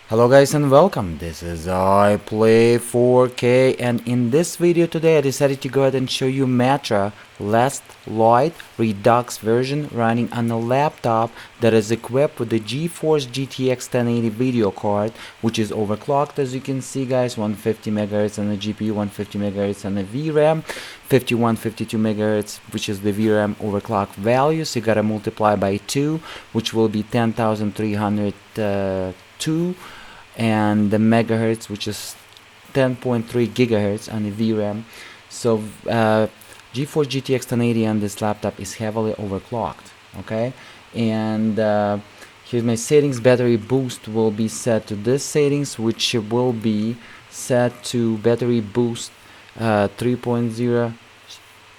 Hello guys and welcome. This is I Play 4K, and in this video today I decided to go ahead and show you Matra Last Light Redux version running on a laptop that is equipped with the GeForce GTX 1080 video card, which is overclocked, as you can see guys, 150 MHz on the GPU, 150 MHz on the VRAM, 51, 52 MHz, which is the VRAM overclock value. So you gotta multiply by 2, which will be 10,302, and the megahertz, which is 10.3 gigahertz on the VRAM. So GeForce GTX 1080 on this laptop is heavily overclocked. Okay, and here's my settings. Battery boost will be set to this settings, which will be set to battery boost 3.0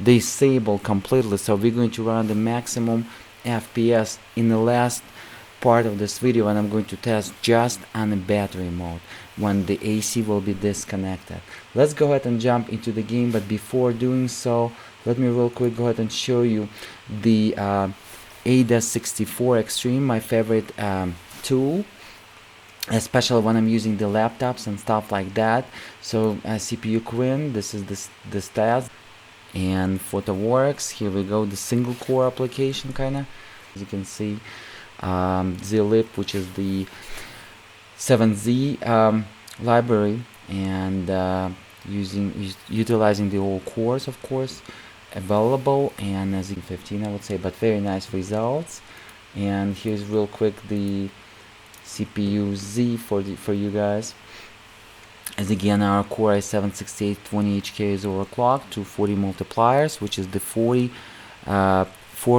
disable completely. So we're going to run the maximum FPS in the last part of this video, and I'm going to test just on the battery mode when the AC will be disconnected. Let's go ahead and jump into the game, but before doing so, let me real quick go ahead and show you the ADAS64 Extreme, my favorite tool, especially when I'm using the laptops and stuff like that. So CPU Queen, this is the stats, and PhotoWorks, here we go, the single core application kinda, as you can see. Zlib, which is the 7Z library, and utilizing the old cores, of course, available, and as in 15 I would say, but very nice results. And here's real quick the CPU Z for you guys. As again, our Core i7 6820HK is overclocked to 40 multipliers, which is the 4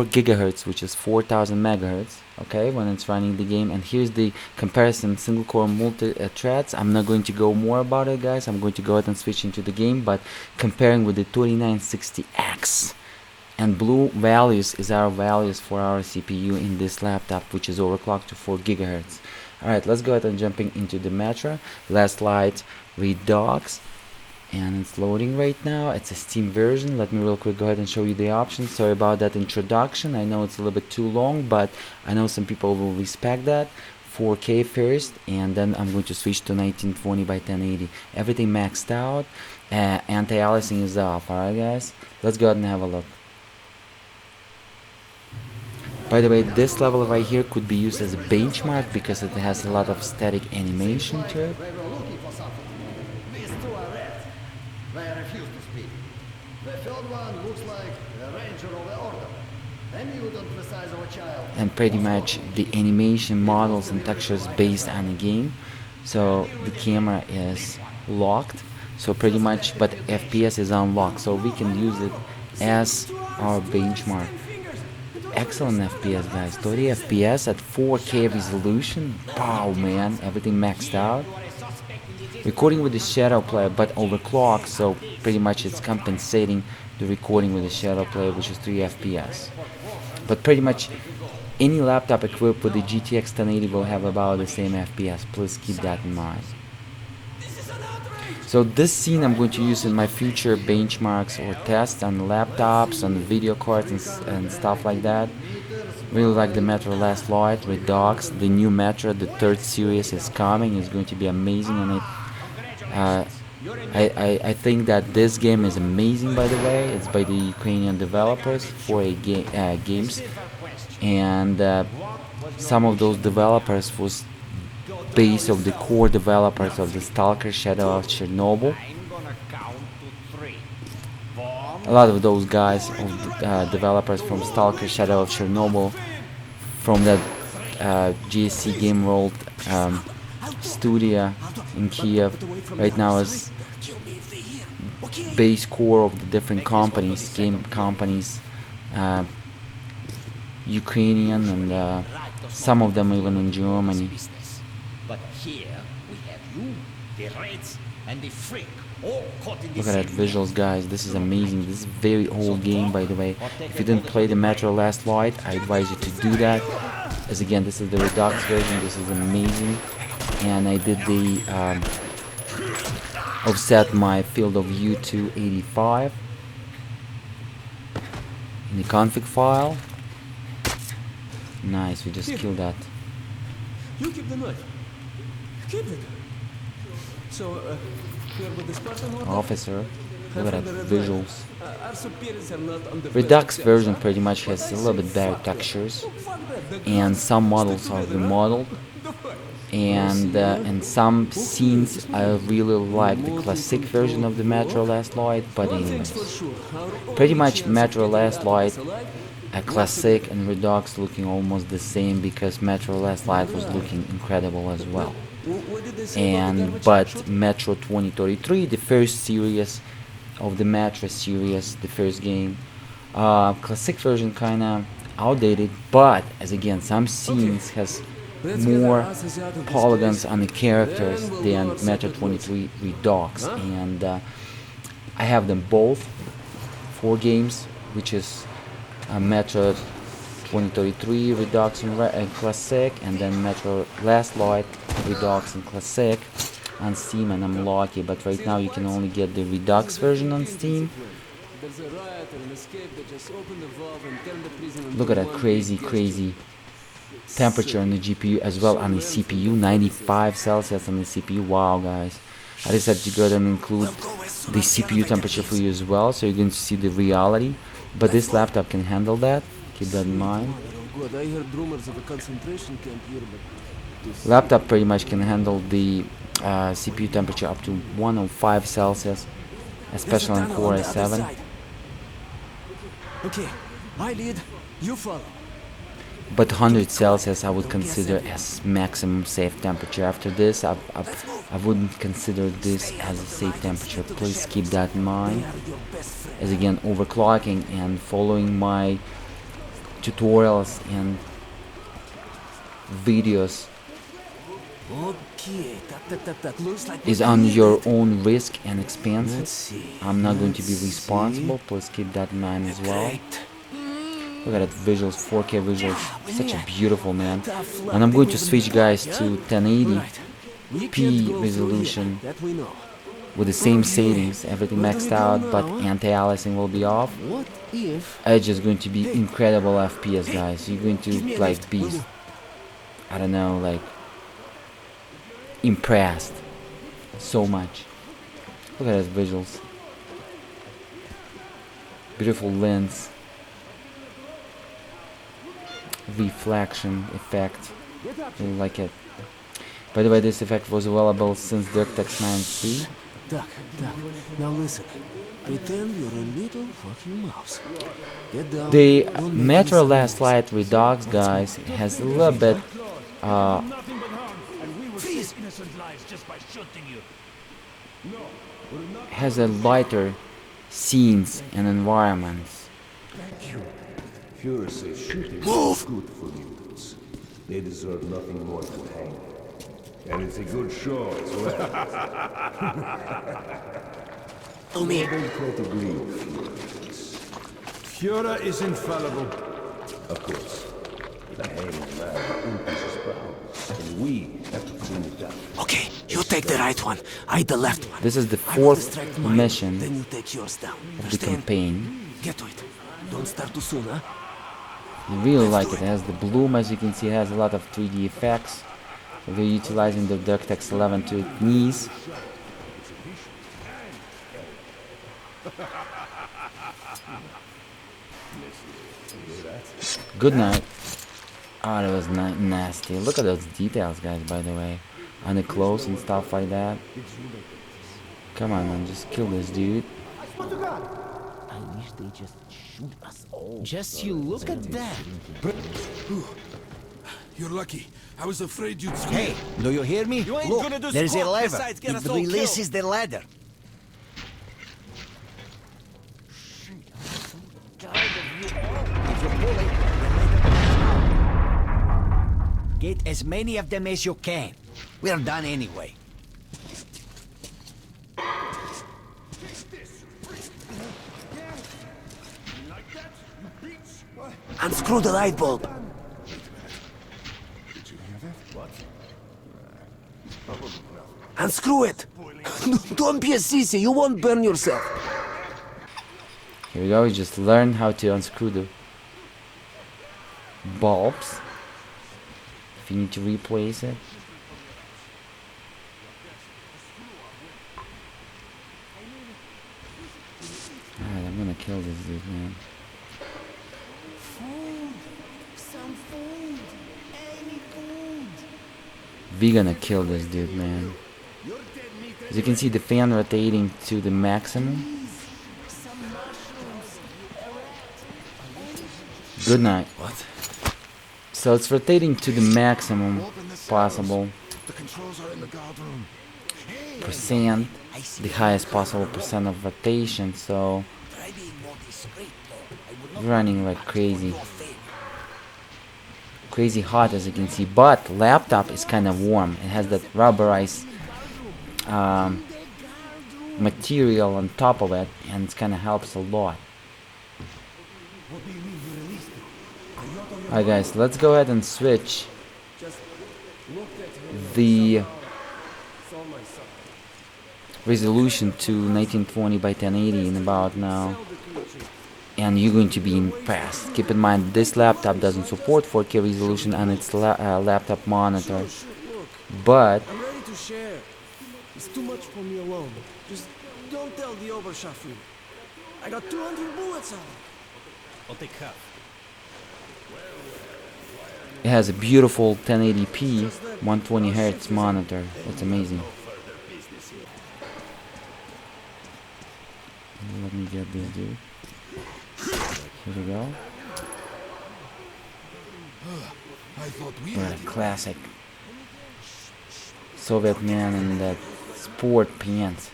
gigahertz, which is 4000 megahertz, okay, when it's running the game. And here's the comparison single core multi threads. I'm not going to go more about it, guys. I'm going to go ahead and switch into the game, but comparing with the 2960X, and blue values is our values for our CPU in this laptop, which is overclocked to 4 gigahertz. Alright, let's go ahead and jumping into the Matra Last Light Redux, and it's loading right now. It's a Steam version. Let me real quick go ahead and show you the options. Sorry about that introduction. I know it's a little bit too long, but I know some people will respect that. 4K first, and then I'm going to switch to 1920 by 1080. Everything maxed out. Anti-aliasing is off. Alright guys, let's go ahead and have a look. By the way, this level right here could be used as a benchmark because it has a lot of static animation to it. They refuse to speak. The third one looks like a ranger of the order. A mutant the size of a child. And pretty much the animation models and textures based on the game. So the camera is locked. So pretty much, but FPS is unlocked. So we can use it as our benchmark. Excellent FPS, guys. 30 FPS at 4K resolution. Wow, man. Everything maxed out. Recording with the shadow player, but overclocked, so pretty much it's compensating the recording with the shadow player, which is 3 FPS. But pretty much any laptop equipped with the GTX 1080 will have about the same FPS. Please keep that in mind. So this scene I'm going to use in my future benchmarks or tests on laptops, on the video cards, and stuff like that. Really like the Matra Last Light Redux. The new Matra, the 3rd series, is coming. It's going to be amazing, and I think that this game is amazing. By the way, it's by the Ukrainian developers, 4A games, and some of those developers was based of the core developers of the Stalker Shadow of Chernobyl. A lot of those guys, developers from Stalker Shadow of Chernobyl, from that GSC Game World studio in Kiev, right now is base core of the different companies, game companies, Ukrainian, and some of them even in Germany. But here we have you, the Reds, and the Freak, all caught in the Look at that visuals, guys. This is amazing. This is a very old game, by the way. If you didn't play the Matra Last Light, I advise you to do that. As again, this is the Redux version. This is amazing. And I did the offset my field of view to 85 in the config file. Nice, we just killed that. You keep the knife. Keep it. So, here with the Spartan order? Officer. Look at that visuals. Our superiors are not on the Redux best version terms, pretty much huh? has But a I little say bit better fuck that. textures, Fuck that. The and girls some stick models are together, huh? remodeled, The fuck? and some scenes I really like the classic version of the Metro Last Light, but One thing's for anyways, sure, our pretty only much chance of Metro getting Last out of Light, this alive a was classic together. and Redux looking almost the same because Metro Last Light was looking incredible as well. What did they say about the garbage But shot? Metro 2033, the first series of the Metro series, the first game, classic version kinda outdated, but as again some scenes has Let's get our more asses out of this polygons place. on the characters Then we'll than go our Metro separate ways. 23 Redux, Huh? and I have them both, 4 games, which is Metro 2033 Redux and Classic, and then Metro Last Light Redux and Classic on Steam, and I'm lucky, but right now you can only get the Redux version on Steam. There's a riot or an escape that just opened the valve and turned the prison into Look at that one crazy, big crazy temperature on the GPU as well on the CPU, 95 Celsius on the CPU. Wow, guys. I decided to go ahead and include the CPU temperature for you as well, so you're going to see the reality. But this laptop can handle that. Keep that in mind. Oh, good. I heard rumors of a concentration camp here, but Laptop pretty much can handle the CPU temperature up to 105 Celsius, especially on Core i7. Okay, I lead, you follow. But 100 Celsius I would consider as maximum safe temperature. After this, I wouldn't consider this as a safe temperature. Please keep that in mind. As again, overclocking and following my tutorials and videos Okay, that looks like is we on did your it. own risk and expense. Let's see. I'm not going to be Let's responsible. Please keep that in mind as well. Great. Look at that visuals, 4K visuals, such a Yeah. beautiful, man. Tough And I'm going to moving switch, guys, party, to huh? 1080 Right. We p can't go through resolution here, that we know. with the same Okay. settings, everything What do maxed we do out, but now, huh? anti-aliasing will be off. What if Edge is going to be incredible FPS, guys. You're going give me to a like lift, be, will you? I don't know, like impressed so much. Look at those visuals. Beautiful lens, reflection effect. Really like it. By the way, this effect was available since DirectX 9.3. Duck, now listen. Pretend you're a little fucking mouse. Get down. The don't make Metro any Last sound Light Redux, guys, has a little bit Nothing but harm, and we will save innocent lives just by shooting you. has a lighter scenes and environments. Führer says shooting Move! is good for mutants. They deserve nothing more than hanging. And it's a good show as well. Oh, me. I don't quite agree with Führer. Führer is infallible. Of course. The hanging man increases problems, and we have to clean it up. Okay, you take the right one. I the left one. This is the I will fourth distract mine, mission Then you take yours down. of the Understand? campaign. Get to it. Don't start too soon, huh? I really like it. It has the bloom, as you can see, it has a lot of 3D effects. So we're utilizing the DirectX 11 to its knees. Good night. Oh, that was nasty. Look at those details, guys, by the way. On the clothes and stuff like that. Come on, man, just kill this dude. I wish they just shoot us all. Just you look at that. You're lucky. I was afraid you'd scream. Hey, do you hear me? ain't Look, gonna do there's a squat, lever. besides get It us all releases the ladder. If you pull it, get as many of them as you can. We're done anyway. Unscrew the light bulb. Unscrew it. Don't be a sissy. You won't burn yourself. Here we go, we just learn how to unscrew the bulbs. If you need to replace it. kill this dude, man. Food! Some food! Any food! We gonna kill this dude, man. As you can see, the fan rotating to the maximum. Some mushrooms! Good night. What? So it's rotating to the maximum possible The controls are in the guard room. percent, the highest possible percent of rotation. So Try being more discreet, though. I would not running like crazy. your favor. Crazy hot, as you can see, but laptop is kind of warm. It has that rubberized material on top of it, and it kind of helps a lot. Alright guys, let's go ahead and switch the resolution to 1920 by 1080 in about now, and you're going to be impressed. Keep in mind, this laptop doesn't support 4K resolution on its laptop monitor, but I'm ready to share. It's too much for me alone. Just don't tell the Oberschaffner. I got 200 bullets out. I'll take half. it has a beautiful 1080p 120 Hz monitor. It's amazing. Let me get this dude. Here we go. I thought we What had a classic Soviet man in that sport pants.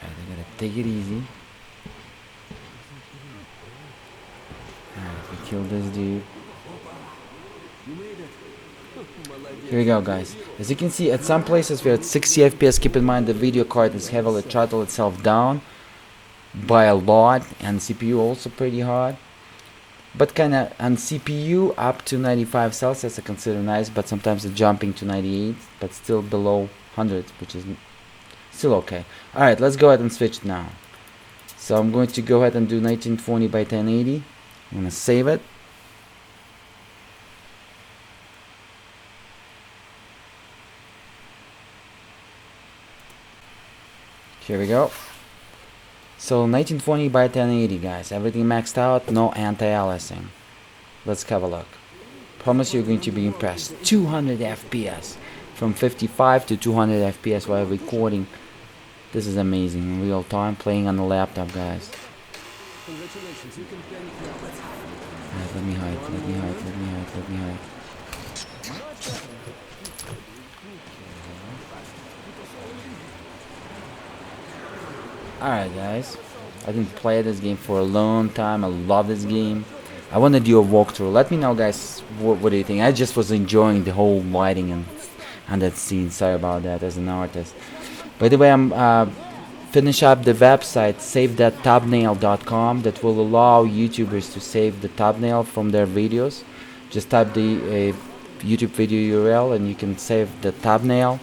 Alright, I gotta take it easy. Alright, we killed this dude. Here we go, guys. As you can see, at some places we're at 60 FPS. Keep in mind the video card is heavily throttled itself down by a lot, and CPU also pretty hot. But kinda on CPU up to 95 Celsius I consider nice, but sometimes it's jumping to 98, but still below 100, which is still okay. Alright, let's go ahead and switch now. So I'm going to go ahead and do 1920 by 1080. I'm gonna save it. Here we go. So 1920 by 1080, guys. Everything maxed out, no anti-aliasing. Let's have a look. Promise you're going to be impressed. 200 FPS. From 55 to 200 FPS while recording. This is amazing. In real time, playing on the laptop, guys. Congratulations, you can thank me. Alright, let me hide, let me hide, let me hide, let me hide. Alright guys, I didn't play this game for a long time. I love this game. I want to do a walkthrough. Let me know, guys, what do you think. I just was enjoying the whole lighting and that scene. Sorry about that as an artist. By the way, I'm finish up the website savethatthumbnail.com that will allow YouTubers to save the thumbnail from their videos. Just type the YouTube video URL and you can save the thumbnail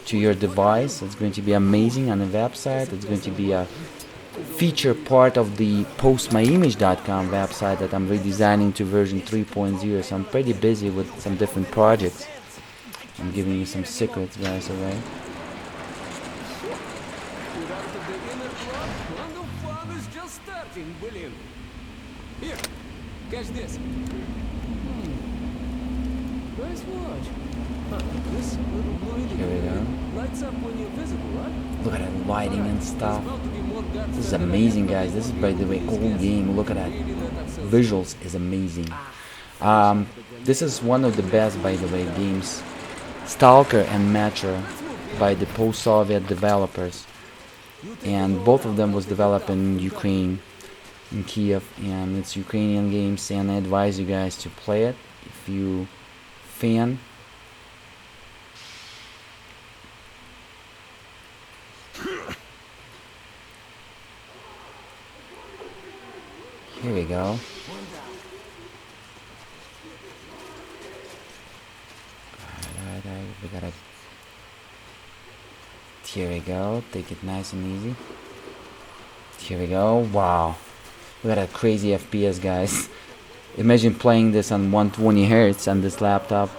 to your device. It's going to be amazing on the website. It's going to be a feature part of the postmyimage.com website that I'm redesigning to version 3.0. So I'm pretty busy with some different projects. I'm giving you some secrets, guys, alright? Without the beginner club, and the fun is just starting, William. Here, catch this. Nice watch. Huh, this little blue Here we go. lights up when you're visible, right? Look at that lighting and stuff. About to be more guts This is than amazing, guys. This is, by the way, old game. Look at that. Visuals is amazing. This is one of the best, by the way, games. Stalker and Metro by the post-Soviet developers. And both of them was developed in Ukraine, in Kiev. And it's Ukrainian games, and I advise you guys to play it if you fan. Here we go. Alright, we gotta. Here we go. Take it nice and easy. Here we go. Wow. Look at that crazy FPS, guys. Imagine playing this on 120 Hz on this laptop.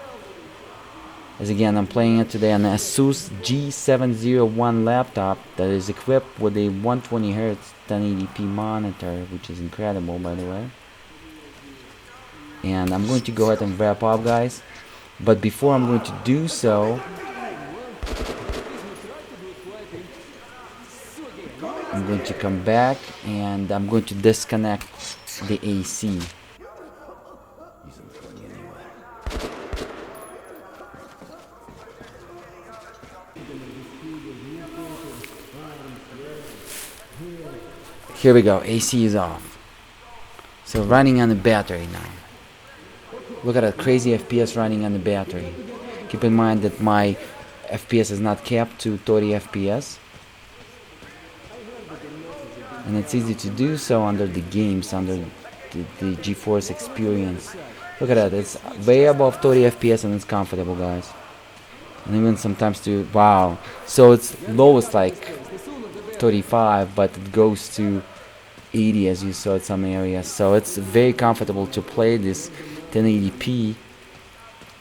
As again, I'm playing it today on an Asus G701 laptop that is equipped with a 120Hz 1080p monitor, which is incredible, by the way. And I'm going to go ahead and wrap up, guys. But before I'm going to do so, I'm going to come back and I'm going to disconnect the AC. Here we go, AC is off. So running on the battery now. Look at that crazy FPS running on the battery. Keep in mind that my FPS is not capped to 30 FPS. And it's easy to do so under the games, under the GeForce experience. Look at that, it's way above 30 FPS and it's comfortable, guys. And even sometimes to, wow. So it's lowest like 35, but it goes to 80 as you saw at some areas. So it's very comfortable to play this 1080p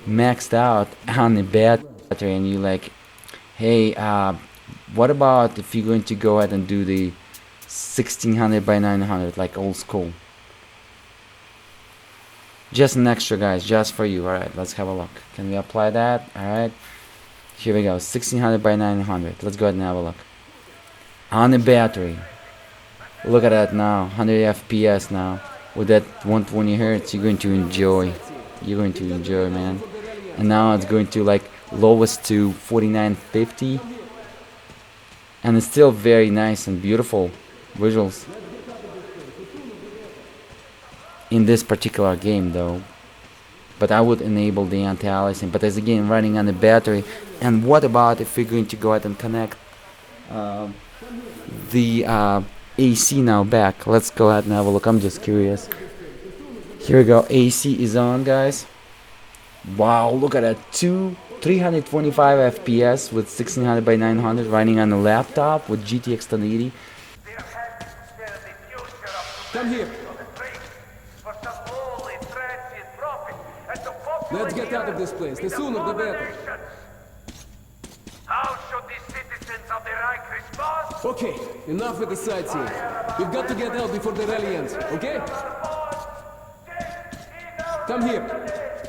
maxed out on the battery. And you like, hey, what about if you're going to go ahead and do the 1600 by 900 like old school? Just an extra, guys, just for you. Alright, let's have a look. Can we apply that? Alright, here we go, 1600 by 900. Let's go ahead and have a look on the battery. Look at that now, 100 FPS now with that 120 Hz. You're going to enjoy. You're going to enjoy, man. And now it's going to like lowest to 4950, and it's still very nice and beautiful visuals in this particular game though. But I would enable the anti-aliasing, but it's again running on the battery. And what about if we're going to go ahead and connect the AC now back? Let's go ahead and have a look. I'm just curious. Here we go, AC is on, guys. Wow, look at that, 325 FPS with 1600 by 900 running on a laptop with GTX 1080. Come here. Let's get out of this place. The sooner the better. How should the citizens of the Reich respond? Okay, enough with the sightseeing. We've got to get out before the rally ends, okay? Come here.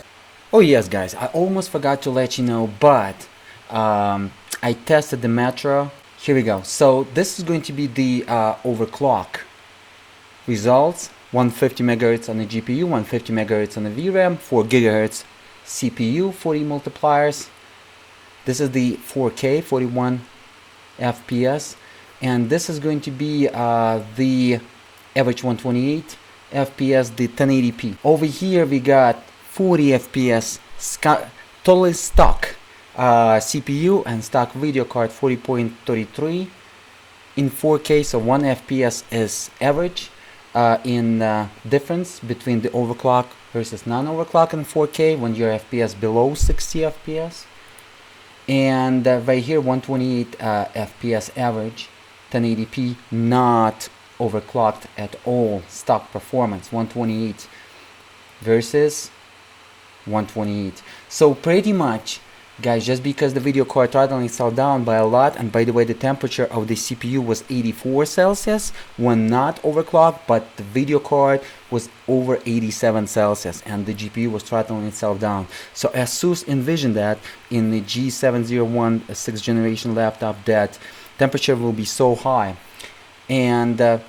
Oh yes, guys, I almost forgot to let you know, but I tested the metro. Here we go. So this is going to be the overclock results. 150 MHz on the GPU, 150 MHz on the VRAM, 4 GHz CPU, 40 multipliers. This is the 4K, 41 FPS, and this is going to be the average 128 FPS, the 1080p. Over here we got 40 FPS totally stock CPU and stock video card, 40.33 in 4K. So 1 FPS is average in difference between the overclock versus non-overclock in 4K when your FPS below 60 FPS. And right here 128 FPS average, 1080p, not overclocked at all, stock performance 128 versus 128. So pretty much, guys, just because the video card throttling fell down by a lot, and by the way the temperature of the CPU was 84 Celsius when not overclocked, but the video card was over 87 Celsius and the GPU was throttling itself down. So Asus envisioned that in the G701 6th generation laptop that temperature will be so high, and the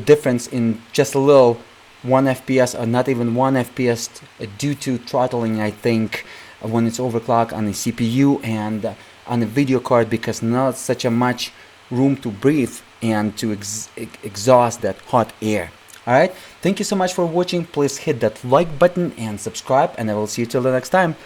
difference in just a little 1 FPS or not even 1 FPS due to throttling, I think, when it's overclocked on the CPU and on the video card, because not such a much room to breathe and to exhaust that hot air. Alright, thank you so much for watching. Please hit that like button and subscribe, and I will see you till the next time.